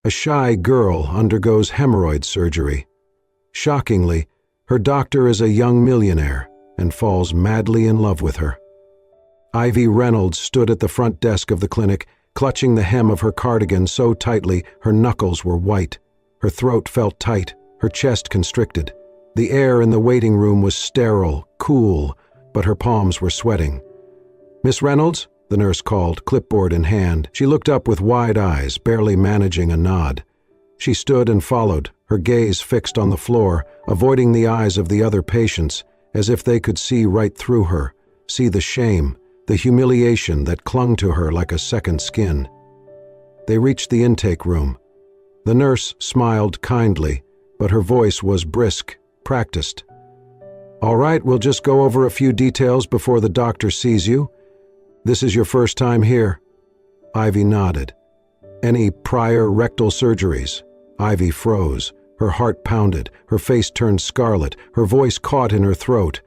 A shy girl undergoes hemorrhoid surgery. Shockingly, her doctor is a young millionaire and falls madly in love with her. Ivy Reynolds stood at the front desk of the clinic, clutching the hem of her cardigan so tightly her knuckles were white. Her throat felt tight, her chest constricted. The air in the waiting room was sterile, cool, but her palms were sweating. "Miss Reynolds?" the nurse called, clipboard in hand. She looked up with wide eyes, barely managing a nod. She stood and followed, her gaze fixed on the floor, avoiding the eyes of the other patients, as if they could see right through her, see the shame, the humiliation that clung to her like a second skin. They reached the intake room. The nurse smiled kindly, but her voice was brisk, practiced. "All right, we'll just go over a few details before the doctor sees you. This is your first time here?" Ivy nodded. "Any prior rectal surgeries?" Ivy froze. Her heart pounded, her face turned scarlet, her voice caught in her throat.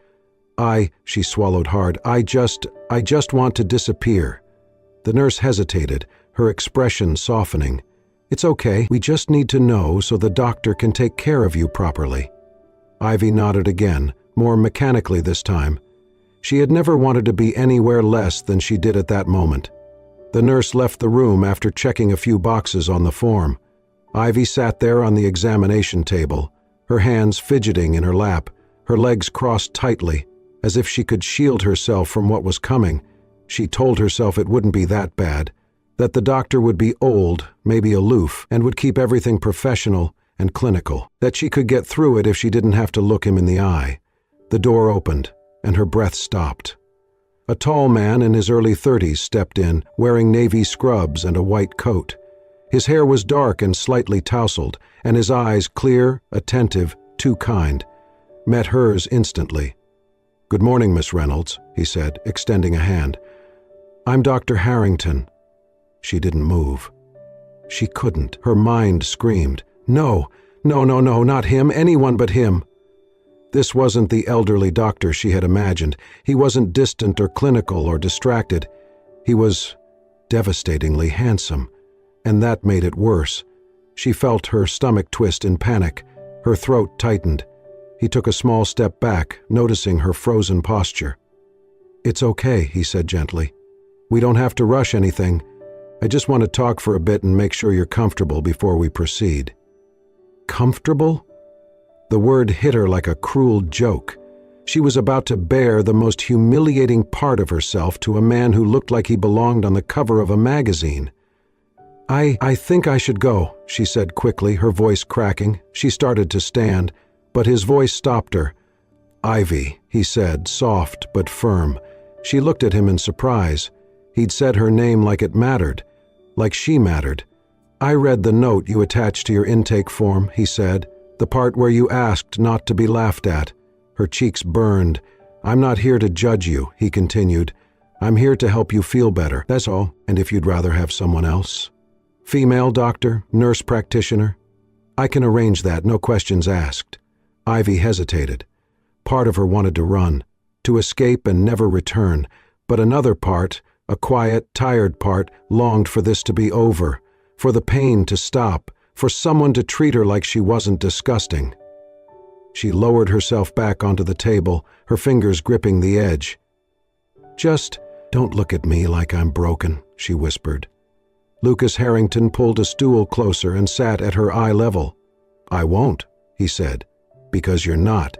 She swallowed hard, I just want to disappear." The nurse hesitated, her expression softening. "It's okay, we just need to know so the doctor can take care of you properly." Ivy nodded again, more mechanically this time. She had never wanted to be anywhere less than she did at that moment. The nurse left the room after checking a few boxes on the form. Ivy sat there on the examination table, her hands fidgeting in her lap, her legs crossed tightly, as if she could shield herself from what was coming. She told herself it wouldn't be that bad, that the doctor would be old, maybe aloof, and would keep everything professional and clinical, that she could get through it if she didn't have to look him in the eye. The door opened, and her breath stopped. A tall man in his early 30s stepped in, wearing navy scrubs and a white coat. His hair was dark and slightly tousled, and his eyes, clear, attentive, too kind, met hers instantly. "Good morning, Miss Reynolds," he said, extending a hand. "I'm Dr. Harrington." She didn't move. She couldn't. Her mind screamed, "No, no, no, no, not him, anyone but him." This wasn't the elderly doctor she had imagined. He wasn't distant or clinical or distracted. He was devastatingly handsome, and that made it worse. She felt her stomach twist in panic. Her throat tightened. He took a small step back, noticing her frozen posture. "It's okay," he said gently. "We don't have to rush anything. I just want to talk for a bit and make sure you're comfortable before we proceed." Comfortable? The word hit her like a cruel joke. She was about to bear the most humiliating part of herself to a man who looked like he belonged on the cover of a magazine. I think I should go," she said quickly, her voice cracking. She started to stand, but his voice stopped her. "Ivy," he said, soft but firm. She looked at him in surprise. He'd said her name like it mattered, like she mattered. "I read the note you attached to your intake form," he said, "the part where you asked not to be laughed at." Her cheeks burned. "I'm not here to judge you," he continued. "I'm here to help you feel better, that's all, and if you'd rather have someone else. Female doctor, nurse practitioner? I can arrange that, no questions asked." Ivy hesitated. Part of her wanted to run, to escape and never return, but another part, a quiet, tired part, longed for this to be over, for the pain to stop, for someone to treat her like she wasn't disgusting. She lowered herself back onto the table, her fingers gripping the edge. "Just don't look at me like I'm broken," she whispered. Lucas Harrington pulled a stool closer and sat at her eye level. "I won't," he said, "because you're not."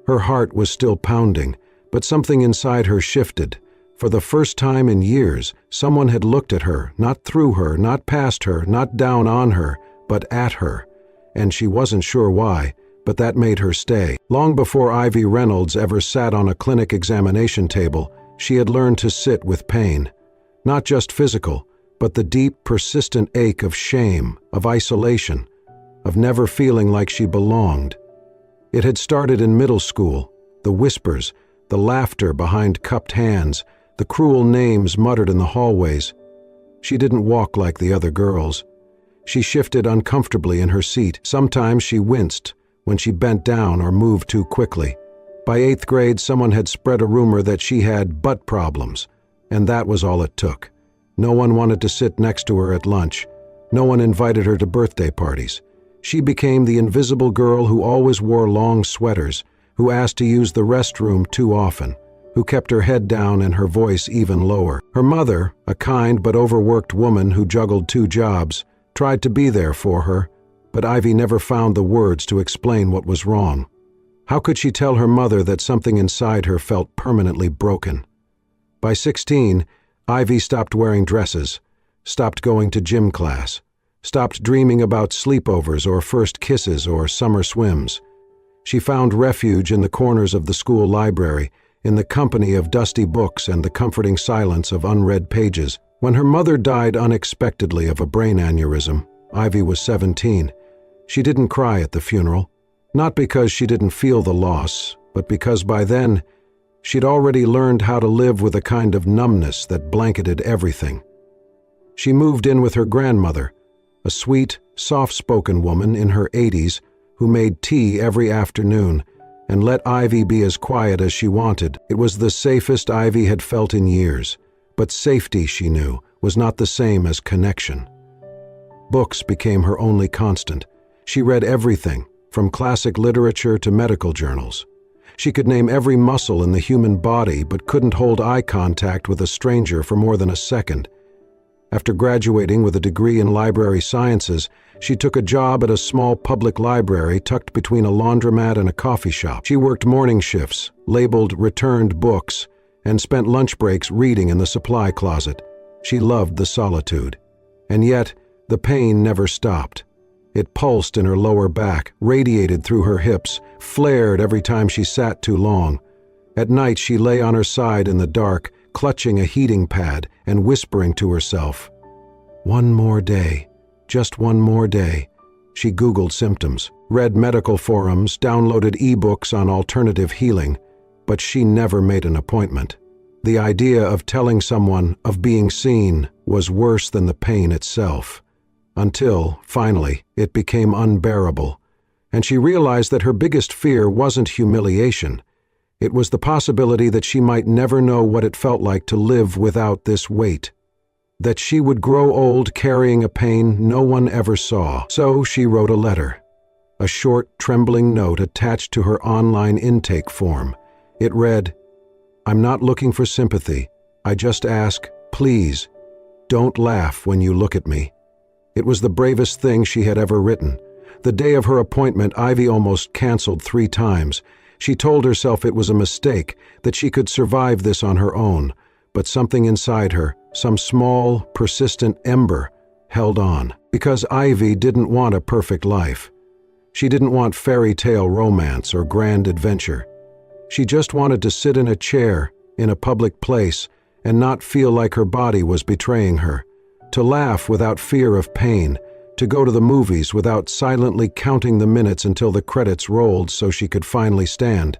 Her heart was still pounding, but something inside her shifted. For the first time in years, someone had looked at her, not through her, not past her, not down on her, but at her. And she wasn't sure why, but that made her stay. Long before Ivy Reynolds ever sat on a clinic examination table, she had learned to sit with pain. Not just physical, but the deep, persistent ache of shame, of isolation, of never feeling like she belonged. It had started in middle school, the whispers, the laughter behind cupped hands, the cruel names muttered in the hallways. She didn't walk like the other girls. She shifted uncomfortably in her seat. Sometimes she winced when she bent down or moved too quickly. By 8th grade, someone had spread a rumor that she had butt problems, and that was all it took. No one wanted to sit next to her at lunch. No one invited her to birthday parties. She became the invisible girl who always wore long sweaters, who asked to use the restroom too often, who kept her head down and her voice even lower. Her mother, a kind but overworked woman who juggled 2 jobs, tried to be there for her, but Ivy never found the words to explain what was wrong. How could she tell her mother that something inside her felt permanently broken? By 16, Ivy stopped wearing dresses, stopped going to gym class, stopped dreaming about sleepovers or first kisses or summer swims. She found refuge in the corners of the school library, in the company of dusty books and the comforting silence of unread pages. When her mother died unexpectedly of a brain aneurysm, Ivy was 17. She didn't cry at the funeral, not because she didn't feel the loss, but because by then, she'd already learned how to live with a kind of numbness that blanketed everything. She moved in with her grandmother, a sweet, soft-spoken woman in her 80s who made tea every afternoon and let Ivy be as quiet as she wanted. It was the safest Ivy had felt in years, but safety, she knew, was not the same as connection. Books became her only constant. She read everything, from classic literature to medical journals. She could name every muscle in the human body but couldn't hold eye contact with a stranger for more than a second. After graduating with a degree in library sciences, she took a job at a small public library tucked between a laundromat and a coffee shop. She worked morning shifts, labeled returned books, and spent lunch breaks reading in the supply closet. She loved the solitude. And yet, the pain never stopped. It pulsed in her lower back, radiated through her hips, flared every time she sat too long. At night, she lay on her side in the dark, clutching a heating pad and whispering to herself, "One more day, just one more day." She Googled symptoms, read medical forums, downloaded ebooks on alternative healing, but she never made an appointment. The idea of telling someone, of being seen, was worse than the pain itself. Until, finally, it became unbearable, and she realized that her biggest fear wasn't humiliation. It was the possibility that she might never know what it felt like to live without this weight. That she would grow old carrying a pain no one ever saw. So she wrote a letter. A short, trembling note attached to her online intake form. It read, "I'm not looking for sympathy. I just ask, please, don't laugh when you look at me." It was the bravest thing she had ever written. The day of her appointment, Ivy almost canceled 3 times. She told herself it was a mistake, that she could survive this on her own, but something inside her, some small, persistent ember, held on. Because Ivy didn't want a perfect life. She didn't want fairy tale romance or grand adventure. She just wanted to sit in a chair, in a public place, and not feel like her body was betraying her. To laugh without fear of pain, to go to the movies without silently counting the minutes until the credits rolled so she could finally stand.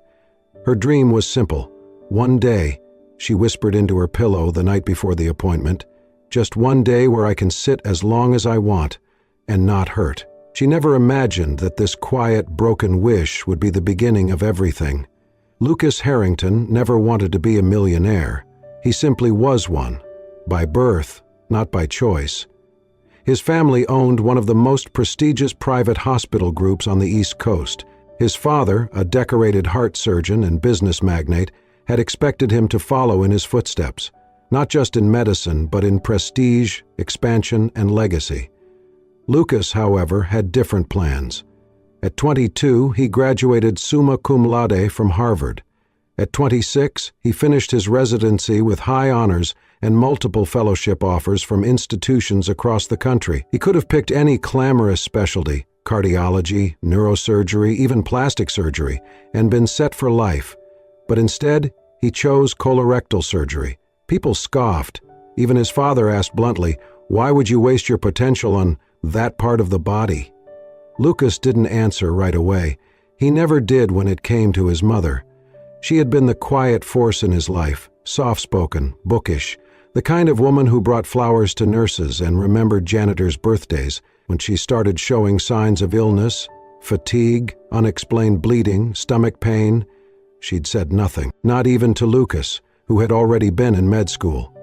Her dream was simple. One day, she whispered into her pillow the night before the appointment, just one day where I can sit as long as I want and not hurt. She never imagined that this quiet, broken wish would be the beginning of everything. Lucas Harrington never wanted to be a millionaire. He simply was one, by birth, not by choice. His family owned one of the most prestigious private hospital groups on the East Coast. His father, a decorated heart surgeon and business magnate, had expected him to follow in his footsteps, not just in medicine, but in prestige, expansion, and legacy. Lucas, however, had different plans. At 22, he graduated summa cum laude from Harvard. At 26, he finished his residency with high honors and multiple fellowship offers from institutions across the country. He could have picked any glamorous specialty, cardiology, neurosurgery, even plastic surgery, and been set for life. But instead, he chose colorectal surgery. People scoffed. Even his father asked bluntly, "Why would you waste your potential on that part of the body?" Lucas didn't answer right away. He never did when it came to his mother. She had been the quiet force in his life, soft-spoken, bookish, the kind of woman who brought flowers to nurses and remembered janitors' birthdays. When she started showing signs of illness, fatigue, unexplained bleeding, stomach pain, she'd said nothing, not even to Lucas, who had already been in med school.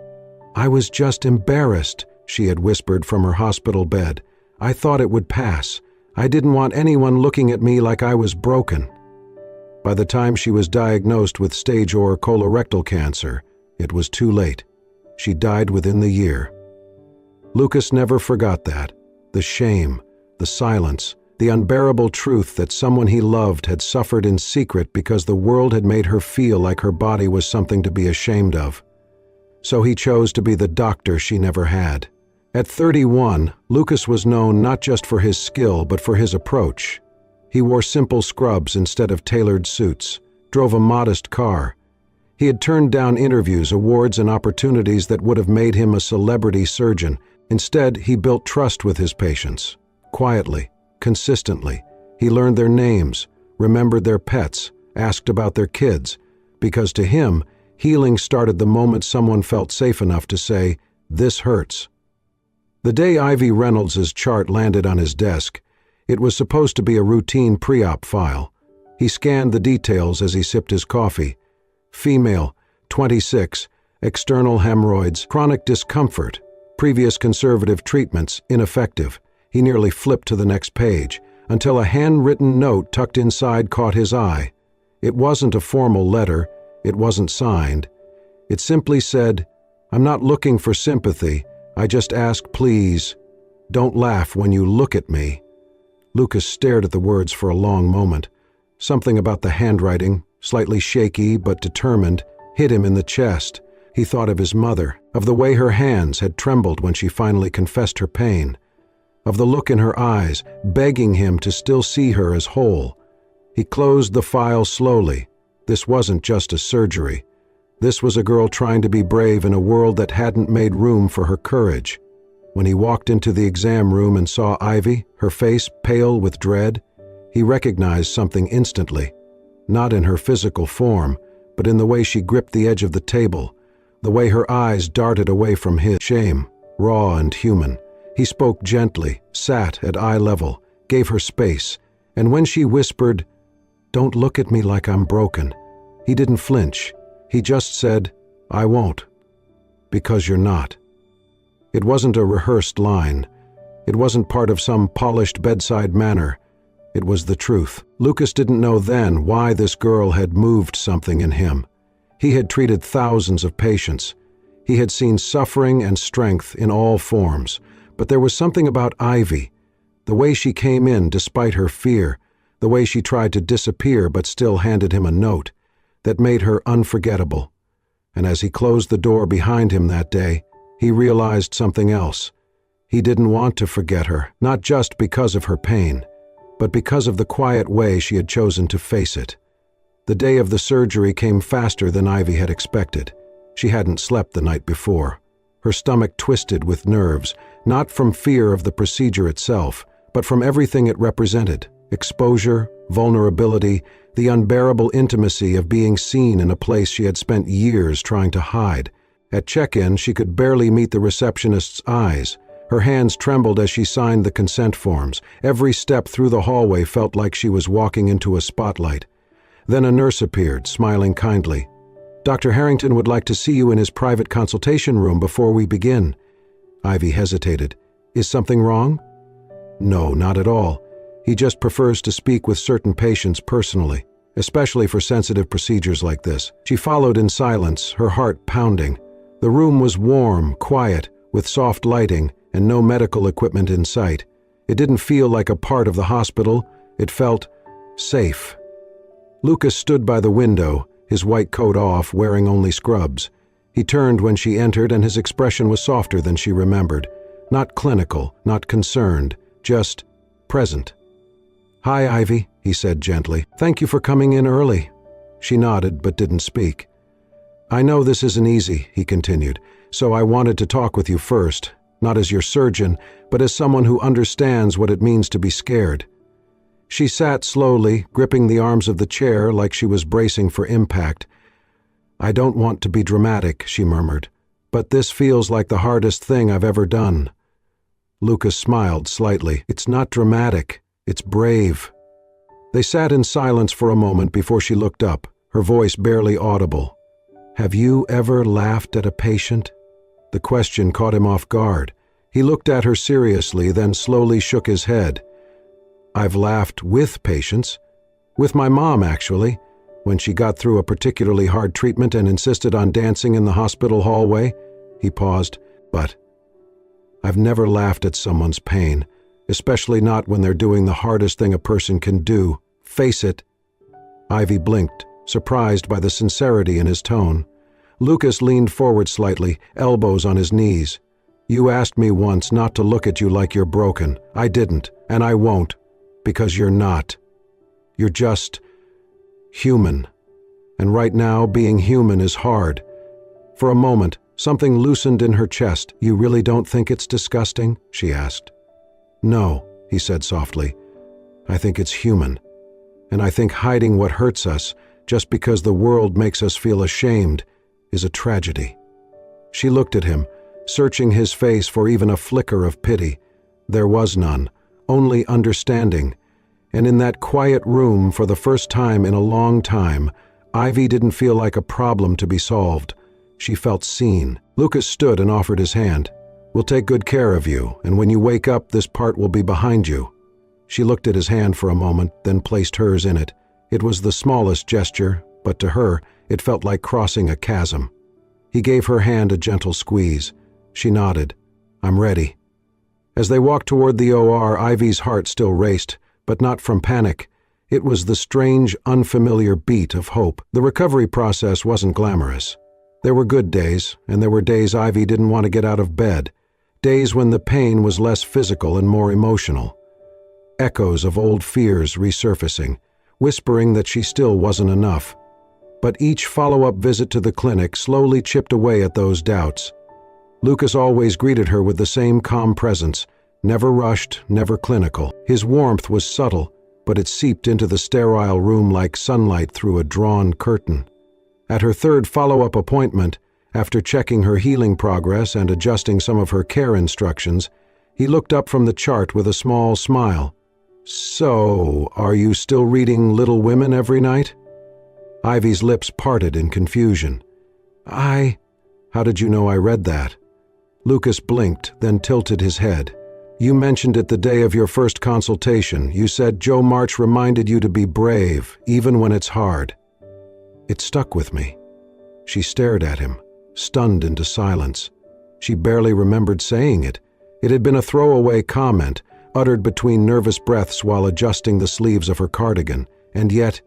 "I was just embarrassed," she had whispered from her hospital bed. "I thought it would pass. I didn't want anyone looking at me like I was broken." By the time she was diagnosed with stage 4 colorectal cancer, it was too late. She died within the year. Lucas never forgot that. The shame, the silence, the unbearable truth that someone he loved had suffered in secret because the world had made her feel like her body was something to be ashamed of. So he chose to be the doctor she never had. At 31, Lucas was known not just for his skill but for his approach. He wore simple scrubs instead of tailored suits, drove a modest car. He had turned down interviews, awards, and opportunities that would have made him a celebrity surgeon. Instead, he built trust with his patients. Quietly, consistently, he learned their names, remembered their pets, asked about their kids, because to him, healing started the moment someone felt safe enough to say, "This hurts." The day Ivy Reynolds's chart landed on his desk, it was supposed to be a routine pre-op file. He scanned the details as he sipped his coffee. Female, 26, external hemorrhoids, chronic discomfort, previous conservative treatments, ineffective. He nearly flipped to the next page, until a handwritten note tucked inside caught his eye. It wasn't a formal letter, it wasn't signed. It simply said, "I'm not looking for sympathy, I just ask please, don't laugh when you look at me." Lucas stared at the words for a long moment. Something about the handwriting, slightly shaky but determined, hit him in the chest. He thought of his mother, of the way her hands had trembled when she finally confessed her pain, of the look in her eyes, begging him to still see her as whole. He closed the file slowly. This wasn't just a surgery. This was a girl trying to be brave in a world that hadn't made room for her courage. When he walked into the exam room and saw Ivy, her face pale with dread, he recognized something instantly. Not in her physical form, but in the way she gripped the edge of the table, the way her eyes darted away from his. Shame, raw and human. He spoke gently, sat at eye level, gave her space, and when she whispered, "Don't look at me like I'm broken," he didn't flinch. He just said, "I won't." "Because you're not." It wasn't a rehearsed line. It wasn't part of some polished bedside manner. It was the truth. Lucas didn't know then why this girl had moved something in him. He had treated thousands of patients. He had seen suffering and strength in all forms. But there was something about Ivy, the way she came in despite her fear, the way she tried to disappear but still handed him a note, that made her unforgettable. And as he closed the door behind him that day, he realized something else. He didn't want to forget her, not just because of her pain, but because of the quiet way she had chosen to face it. The day of the surgery came faster than Ivy had expected. She hadn't slept the night before. Her stomach twisted with nerves, not from fear of the procedure itself, but from everything it represented: exposure, vulnerability, the unbearable intimacy of being seen in a place she had spent years trying to hide. At check-in, she could barely meet the receptionist's eyes. Her hands trembled as she signed the consent forms. Every step through the hallway felt like she was walking into a spotlight. Then a nurse appeared, smiling kindly. "Dr. Harrington would like to see you in his private consultation room before we begin." Ivy hesitated. "Is something wrong?" "No, not at all. He just prefers to speak with certain patients personally, especially for sensitive procedures like this." She followed in silence, her heart pounding. The room was warm, quiet, with soft lighting and no medical equipment in sight. It didn't feel like a part of the hospital. It felt safe. Lucas stood by the window, his white coat off, wearing only scrubs. He turned when she entered, and his expression was softer than she remembered. Not clinical, not concerned, just present. "Hi, Ivy," he said gently. "Thank you for coming in early." She nodded but didn't speak. "I know this isn't easy," he continued, "so I wanted to talk with you first, not as your surgeon, but as someone who understands what it means to be scared." She sat slowly, gripping the arms of the chair like she was bracing for impact. "I don't want to be dramatic," she murmured, "but this feels like the hardest thing I've ever done." Lucas smiled slightly. "It's not dramatic, it's brave." They sat in silence for a moment before she looked up, her voice barely audible. "Have you ever laughed at a patient?" The question caught him off guard. He looked at her seriously, then slowly shook his head. "I've laughed with patients. With my mom, actually, when she got through a particularly hard treatment and insisted on dancing in the hospital hallway." He paused. "But I've never laughed at someone's pain, especially not when they're doing the hardest thing a person can do. Face it." Ivy blinked, surprised by the sincerity in his tone. Lucas leaned forward slightly, elbows on his knees. "You asked me once not to look at you like you're broken. I didn't, and I won't, because you're not. You're just human. And right now, being human is hard." For a moment, something loosened in her chest. "You really don't think it's disgusting?" she asked. "No," he said softly. "I think it's human. And I think hiding what hurts us, just because the world makes us feel ashamed, is a tragedy." She looked at him, searching his face for even a flicker of pity. There was none, only understanding. And in that quiet room, for the first time in a long time, Ivy didn't feel like a problem to be solved. She felt seen. Lucas stood and offered his hand. "We'll take good care of you, and when you wake up, this part will be behind you." She looked at his hand for a moment, then placed hers in it. It was the smallest gesture, but to her, it felt like crossing a chasm. He gave her hand a gentle squeeze. She nodded. "I'm ready." As they walked toward the OR, Ivy's heart still raced, but not from panic. It was the strange, unfamiliar beat of hope. The recovery process wasn't glamorous. There were good days, and there were days Ivy didn't want to get out of bed. Days when the pain was less physical and more emotional. Echoes of old fears resurfacing, whispering that she still wasn't enough. But each follow-up visit to the clinic slowly chipped away at those doubts. Lucas always greeted her with the same calm presence, never rushed, never clinical. His warmth was subtle, but it seeped into the sterile room like sunlight through a drawn curtain. At her third follow-up appointment, after checking her healing progress and adjusting some of her care instructions, he looked up from the chart with a small smile. "So, are you still reading Little Women every night?" Ivy's lips parted in confusion. How did you know I read that?" Lucas blinked, then tilted his head. "You mentioned it the day of your first consultation. You said Joe March reminded you to be brave, even when it's hard." It stuck with me. She stared at him, stunned into silence. She barely remembered saying it. It had been a throwaway comment, uttered between nervous breaths while adjusting the sleeves of her cardigan, and yet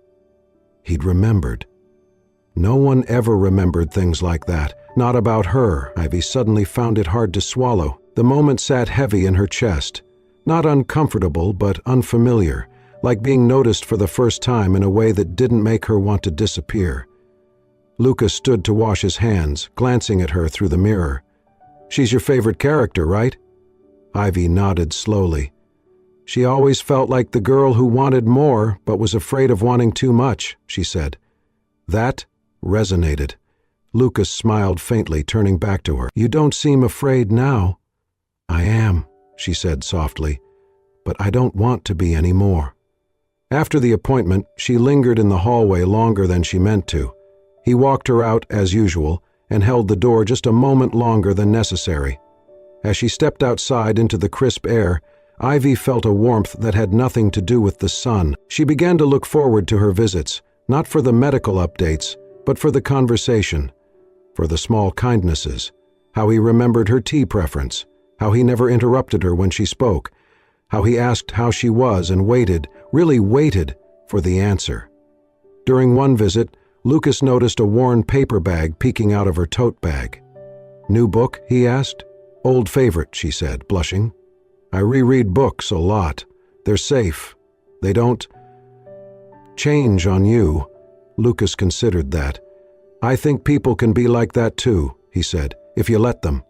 he'd remembered. No one ever remembered things like that, not about her. Ivy suddenly found it hard to swallow. The moment sat heavy in her chest, not uncomfortable but unfamiliar, like being noticed for the first time in a way that didn't make her want to disappear. Lucas stood to wash his hands, glancing at her through the mirror. "She's your favorite character, right?" Ivy nodded slowly. "She always felt like the girl who wanted more but was afraid of wanting too much," she said. That resonated. Lucas smiled faintly, turning back to her. "You don't seem afraid now." "I am," she said softly, "but I don't want to be anymore." After the appointment, she lingered in the hallway longer than she meant to. He walked her out as usual and held the door just a moment longer than necessary. As she stepped outside into the crisp air, Ivy felt a warmth that had nothing to do with the sun. She began to look forward to her visits, not for the medical updates, but for the conversation, for the small kindnesses, how he remembered her tea preference, how he never interrupted her when she spoke, how he asked how she was and waited, really waited, for the answer. During one visit, Lucas noticed a worn paper bag peeking out of her tote bag. "New book?" he asked. "Old favorite," she said, blushing. "I reread books a lot. They're safe. They don't change on you." Lucas considered that. "I think people can be like that too," he said, "if you let them."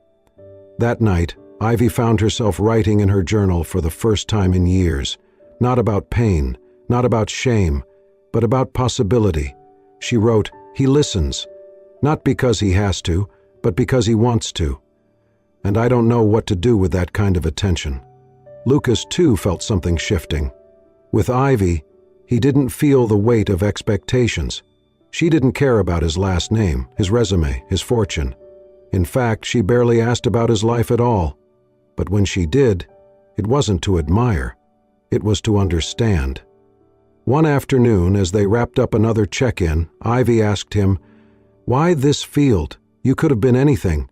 That night, Ivy found herself writing in her journal for the first time in years, not about pain, not about shame, but about possibility. She wrote, "He listens, not because he has to, but because he wants to. And I don't know what to do with that kind of attention." Lucas, too, felt something shifting. With Ivy, he didn't feel the weight of expectations. She didn't care about his last name, his resume, his fortune. In fact, she barely asked about his life at all. But when she did, it wasn't to admire. It was to understand. One afternoon, as they wrapped up another check-in, Ivy asked him, "Why this field? You could have been anything."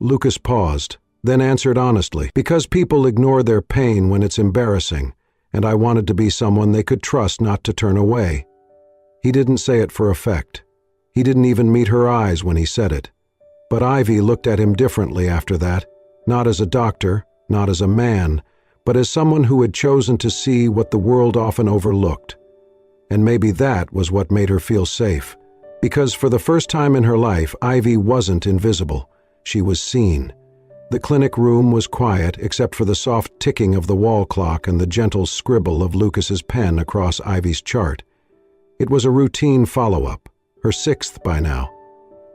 Lucas paused, then answered honestly, "Because people ignore their pain when it's embarrassing, and I wanted to be someone they could trust not to turn away." He didn't say it for effect. He didn't even meet her eyes when he said it. But Ivy looked at him differently after that, not as a doctor, not as a man, but as someone who had chosen to see what the world often overlooked. And maybe that was what made her feel safe, because for the first time in her life, Ivy wasn't invisible. She was seen. The clinic room was quiet except for the soft ticking of the wall clock and the gentle scribble of Lucas's pen across Ivy's chart. It was a routine follow-up, her sixth by now.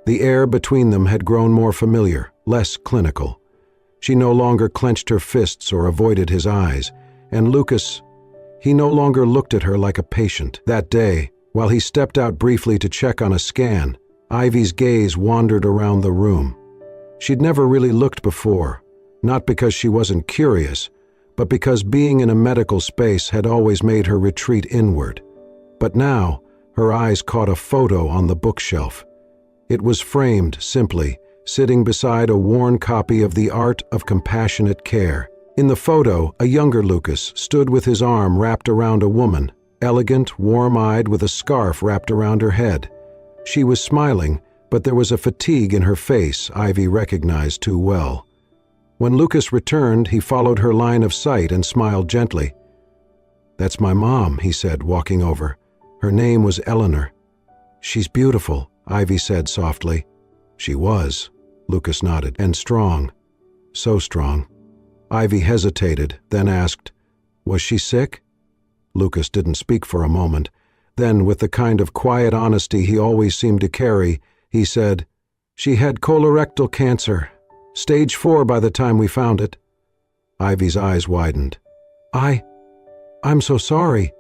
The air between them had grown more familiar, less clinical. She no longer clenched her fists or avoided his eyes, and Lucas, he no longer looked at her like a patient. That day, while he stepped out briefly to check on a scan, Ivy's gaze wandered around the room. She'd never really looked before, not because she wasn't curious, but because being in a medical space had always made her retreat inward. But now, her eyes caught a photo on the bookshelf. It was framed simply, sitting beside a worn copy of The Art of Compassionate Care. In the photo, a younger Lucas stood with his arm wrapped around a woman, elegant, warm-eyed, with a scarf wrapped around her head. She was smiling, but there was a fatigue in her face Ivy recognized too well. When Lucas returned, he followed her line of sight and smiled gently. "That's my mom," he said, walking over. Her name was Eleanor. "She's beautiful," Ivy said softly. "She was," Lucas nodded, "and strong. So strong." Ivy hesitated, then asked, "Was she sick?" Lucas didn't speak for a moment. Then, with the kind of quiet honesty he always seemed to carry, he said, "She had colorectal cancer. Stage 4 by the time we found it." Ivy's eyes widened. I'm so sorry."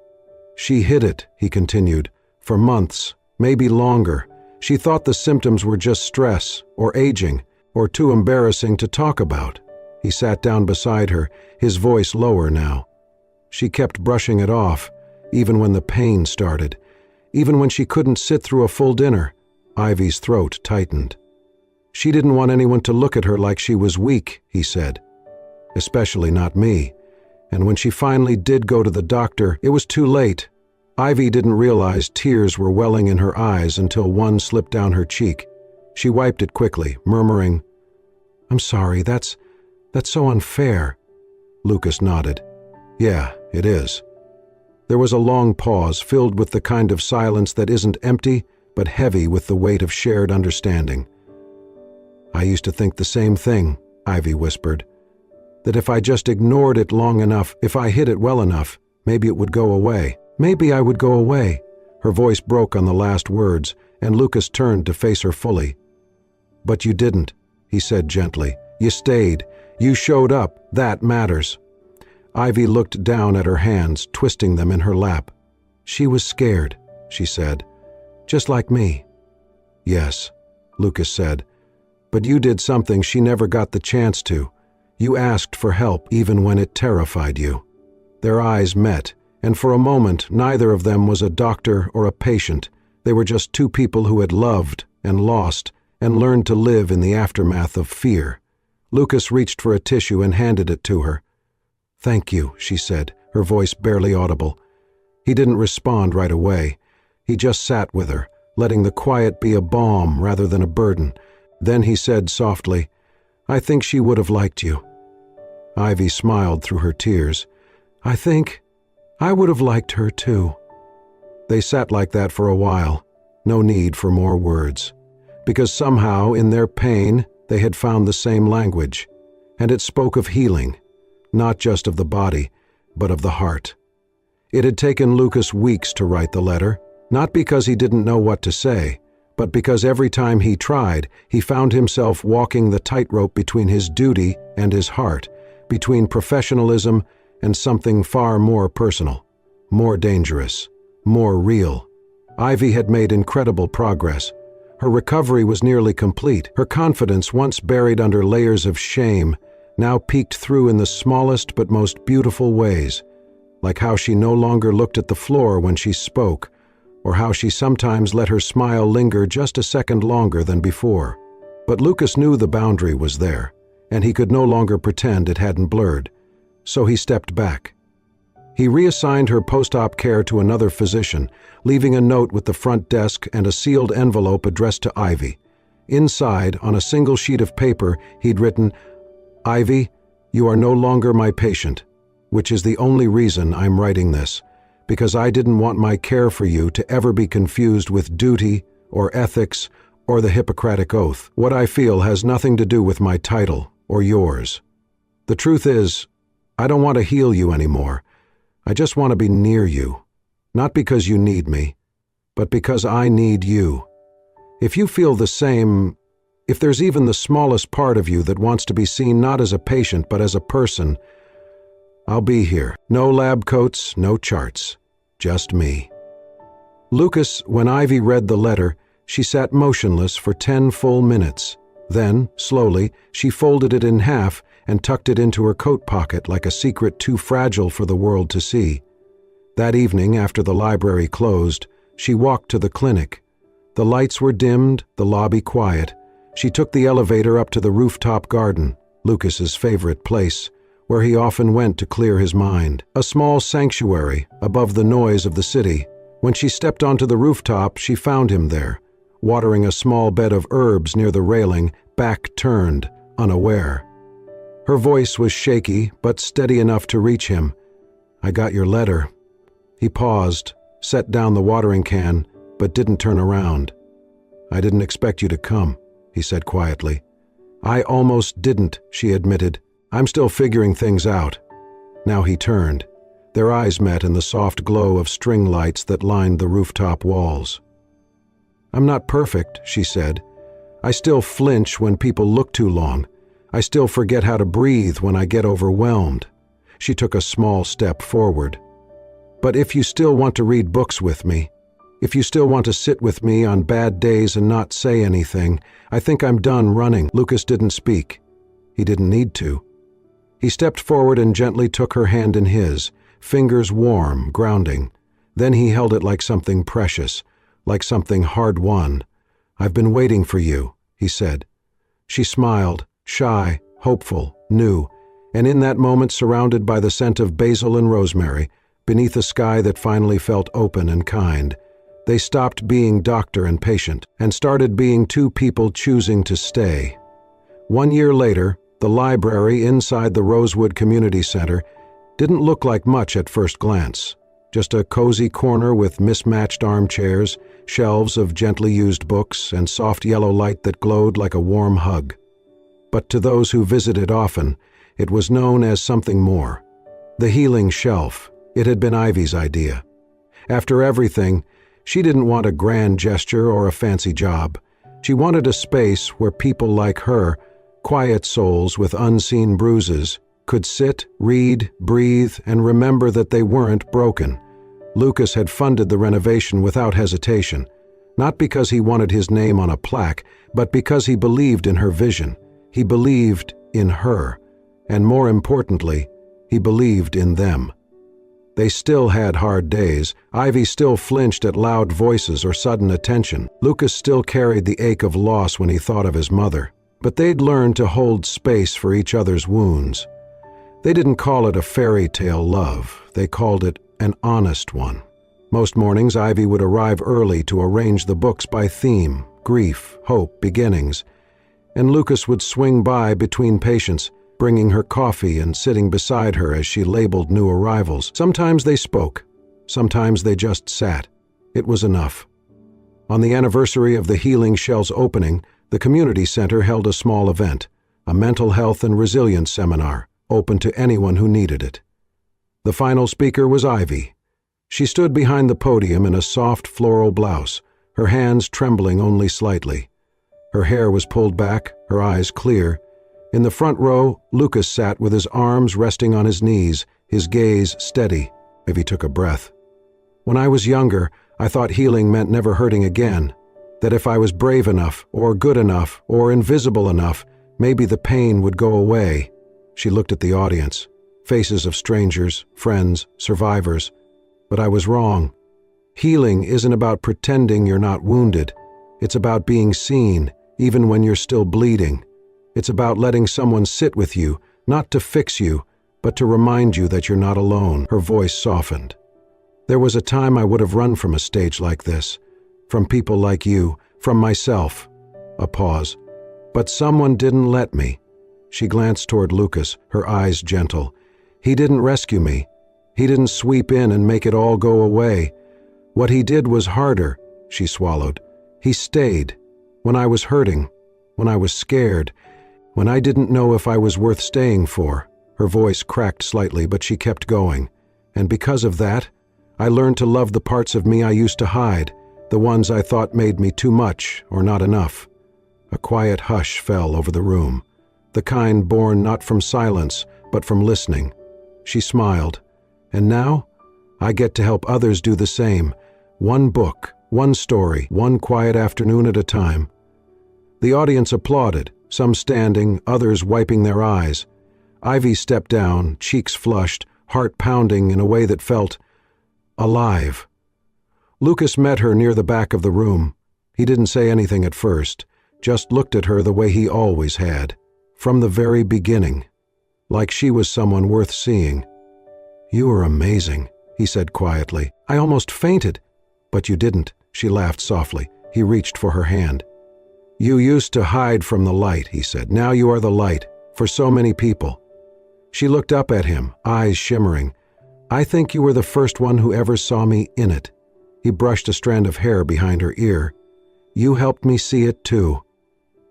"She hid it," he continued, "for months, maybe longer. She thought the symptoms were just stress, or aging, or too embarrassing to talk about." He sat down beside her, his voice lower now. She kept brushing it off, even when the pain started, even when she couldn't sit through a full dinner. Ivy's throat tightened. "She didn't want anyone to look at her like she was weak," he said. "Especially not me. And when she finally did go to the doctor, it was too late." Ivy didn't realize tears were welling in her eyes until one slipped down her cheek. She wiped it quickly, murmuring, "I'm sorry, that's so unfair." Lucas nodded. "Yeah, it is." There was a long pause filled with the kind of silence that isn't empty, but heavy with the weight of shared understanding. "I used to think the same thing," Ivy whispered. "That if I just ignored it long enough, if I hid it well enough, maybe it would go away. Maybe I would go away." Her voice broke on the last words, and Lucas turned to face her fully. "But you didn't," he said gently. "You stayed. You showed up. That matters." Ivy looked down at her hands, twisting them in her lap. "She was scared," she said. "Just like me." "Yes," Lucas said. "But you did something she never got the chance to. You asked for help even when it terrified you." Their eyes met, and for a moment neither of them was a doctor or a patient. They were just two people who had loved and lost and learned to live in the aftermath of fear. Lucas reached for a tissue and handed it to her. "Thank you," she said, her voice barely audible. He didn't respond right away. He just sat with her, letting the quiet be a balm rather than a burden. Then he said softly, "I think she would have liked you." Ivy smiled through her tears. "I think I would have liked her too." They sat like that for a while, no need for more words, because somehow in their pain they had found the same language, and it spoke of healing, not just of the body, but of the heart. It had taken Lucas weeks to write the letter, not because he didn't know what to say, but because every time he tried, he found himself walking the tightrope between his duty and his heart, between professionalism and something far more personal, more dangerous, more real. Ivy had made incredible progress. Her recovery was nearly complete. Her confidence, once buried under layers of shame, now peeked through in the smallest but most beautiful ways, like how she no longer looked at the floor when she spoke, or how she sometimes let her smile linger just a second longer than before. But Lucas knew the boundary was there, and he could no longer pretend it hadn't blurred, so he stepped back. He reassigned her post-op care to another physician, leaving a note with the front desk and a sealed envelope addressed to Ivy. Inside, on a single sheet of paper, he'd written, "Ivy, you are no longer my patient, which is the only reason I'm writing this, because I didn't want my care for you to ever be confused with duty or ethics or the Hippocratic Oath. What I feel has nothing to do with my title or yours. The truth is, I don't want to heal you anymore. I just want to be near you, not because you need me, but because I need you. If you feel the same, if there's even the smallest part of you that wants to be seen not as a patient but as a person, I'll be here. No lab coats, no charts, just me." Lucas, when Ivy read the letter, she sat motionless for 10 full minutes. Then, slowly, she folded it in half and tucked it into her coat pocket like a secret too fragile for the world to see. That evening, after the library closed, she walked to the clinic. The lights were dimmed, the lobby quiet. She took the elevator up to the rooftop garden, Lucas's favorite place, where he often went to clear his mind. A small sanctuary above the noise of the city. When she stepped onto the rooftop, she found him there, watering a small bed of herbs near the railing, back turned, unaware. Her voice was shaky, but steady enough to reach him. "I got your letter." He paused, set down the watering can, but didn't turn around. "I didn't expect you to come," he said quietly. "I almost didn't," she admitted. "I'm still figuring things out." Now he turned. Their eyes met in the soft glow of string lights that lined the rooftop walls. "I'm not perfect," she said. "I still flinch when people look too long. I still forget how to breathe when I get overwhelmed." She took a small step forward. "But if you still want to read books with me, if you still want to sit with me on bad days and not say anything, I think I'm done running." Lucas didn't speak. He didn't need to. He stepped forward and gently took her hand in his, fingers warm, grounding. Then he held it like something precious, like something hard-won. "I've been waiting for you," he said. She smiled, shy, hopeful, new, and in that moment surrounded by the scent of basil and rosemary, beneath a sky that finally felt open and kind, they stopped being doctor and patient and started being two people choosing to stay. 1 year later, the library inside the Rosewood Community Center didn't look like much at first glance. Just a cozy corner with mismatched armchairs, shelves of gently used books, and soft yellow light that glowed like a warm hug. But to those who visited often, it was known as something more. The healing shelf. It had been Ivy's idea. After everything, she didn't want a grand gesture or a fancy job. She wanted a space where people like her, quiet souls with unseen bruises, could sit, read, breathe, and remember that they weren't broken. Lucas had funded the renovation without hesitation, not because he wanted his name on a plaque, but because he believed in her vision. He believed in her, and more importantly, he believed in them. They still had hard days. Ivy still flinched at loud voices or sudden attention. Lucas still carried the ache of loss when he thought of his mother. But they'd learned to hold space for each other's wounds. They didn't call it a fairy tale love. They called it an honest one. Most mornings, Ivy would arrive early to arrange the books by theme: grief, hope, beginnings. And Lucas would swing by between patients, bringing her coffee and sitting beside her as she labeled new arrivals. Sometimes they spoke. Sometimes they just sat. It was enough. On the anniversary of the Healing Shell's opening, the community center held a small event, a mental health and resilience seminar, open to anyone who needed it. The final speaker was Ivy. She stood behind the podium in a soft floral blouse, her hands trembling only slightly. Her hair was pulled back, her eyes clear. In the front row, Lucas sat with his arms resting on his knees, his gaze steady. Ivy took a breath. "When I was younger, I thought healing meant never hurting again. That if I was brave enough, or good enough, or invisible enough, maybe the pain would go away." She looked at the audience, faces of strangers, friends, survivors. But I was wrong. Healing isn't about pretending you're not wounded. It's about being seen, even when you're still bleeding. It's about letting someone sit with you, not to fix you, but to remind you that you're not alone. Her voice softened. There was a time I would have run from a stage like this, from people like you, from myself. A pause. But someone didn't let me. She glanced toward Lucas, her eyes gentle. He didn't rescue me. He didn't sweep in and make it all go away. What he did was harder, she swallowed. He stayed. When I was hurting, when I was scared, when I didn't know if I was worth staying for. Her voice cracked slightly, but she kept going. And because of that, I learned to love the parts of me I used to hide, the ones I thought made me too much or not enough. A quiet hush fell over the room, the kind born not from silence, but from listening. She smiled. And now, I get to help others do the same. One book, one story, one quiet afternoon at a time. The audience applauded, some standing, others wiping their eyes. Ivy stepped down, cheeks flushed, heart pounding in a way that felt alive. Lucas met her near the back of the room. He didn't say anything at first, just looked at her the way he always had, from the very beginning, like she was someone worth seeing. "You are amazing," he said quietly. "I almost fainted." "But you didn't," she laughed softly. He reached for her hand. "You used to hide from the light," he said. "Now you are the light, for so many people." She looked up at him, eyes shimmering. "I think you were the first one who ever saw me in it." He brushed a strand of hair behind her ear. "You helped me see it too."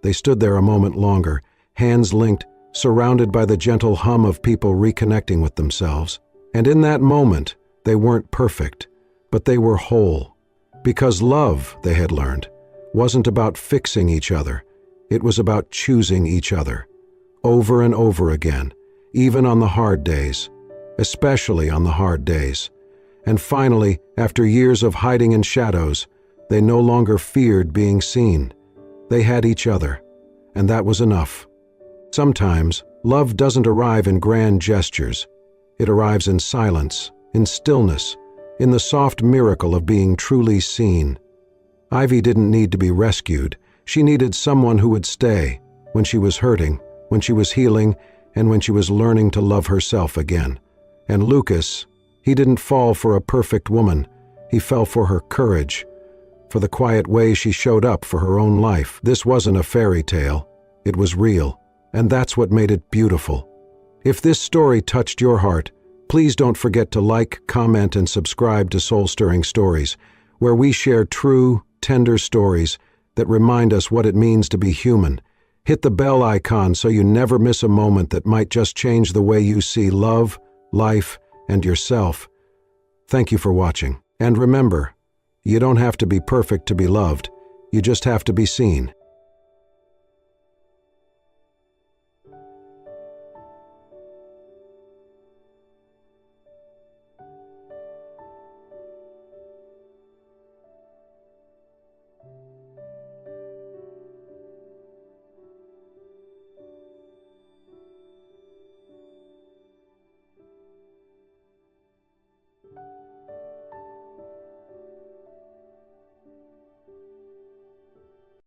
They stood there a moment longer, hands linked, surrounded by the gentle hum of people reconnecting with themselves. And in that moment, they weren't perfect, but they were whole. Because love, they had learned, wasn't about fixing each other. It was about choosing each other. Over and over again, even on the hard days, especially on the hard days. And finally, after years of hiding in shadows, they no longer feared being seen. They had each other, and that was enough. Sometimes, love doesn't arrive in grand gestures. It arrives in silence, in stillness, in the soft miracle of being truly seen. Ivy didn't need to be rescued. She needed someone who would stay, when she was hurting, when she was healing, and when she was learning to love herself again. And Lucas, he didn't fall for a perfect woman. He fell for her courage, for the quiet way she showed up for her own life. This wasn't a fairy tale. It was real, and that's what made it beautiful. If this story touched your heart, please don't forget to like, comment, and subscribe to Soul Stirring Stories, where we share true, tender stories that remind us what it means to be human. Hit the bell icon so you never miss a moment that might just change the way you see love, life, and yourself. Thank you for watching. And remember, you don't have to be perfect to be loved. You just have to be seen.